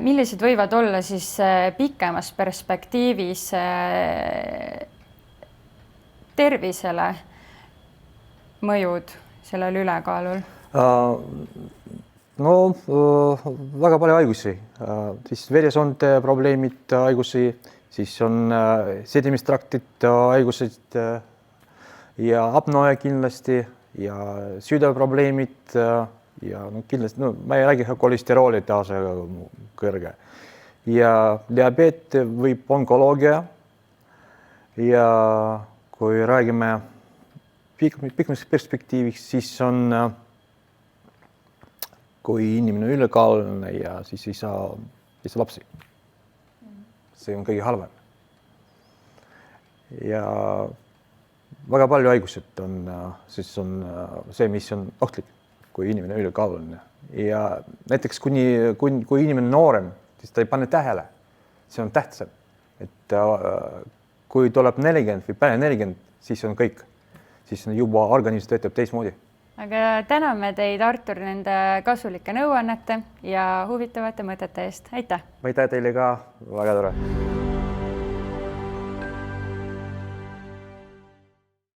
Millised võivad olla siis pikemas perspektiivis tervisele mõjud sellel ülekaalul? No väga palju haigusi, siis veresoonte probleemid haigusi, siis on sedimistraktid haigused ja apnoe kindlasti ja südameprobleemid ja kindlasti, ma ei räägi kolesterooli tase kõrge ja diabeet võib onkoloogia ja kui räägime pikemas perspektiivis, siis on kui inimene on ülekaaluline ja siis ei saa lapsi. See on kõige halvem. Ja väga palju haigused on, siis on see, mis on ohtlik, kui inimene on ülekaaluline. Ja näiteks kui inimene on noorem, siis ta ei pane tähele. See on tähtsam. Et kui tuleb 40 või peale 40, siis on kõik. Siis juba organism töötab teismoodi. Aga täname teid, Artur, nende kasulike nõuannete ja huvitavate mõtete eest. Aitäh! Aitäh teile ka, väga tore!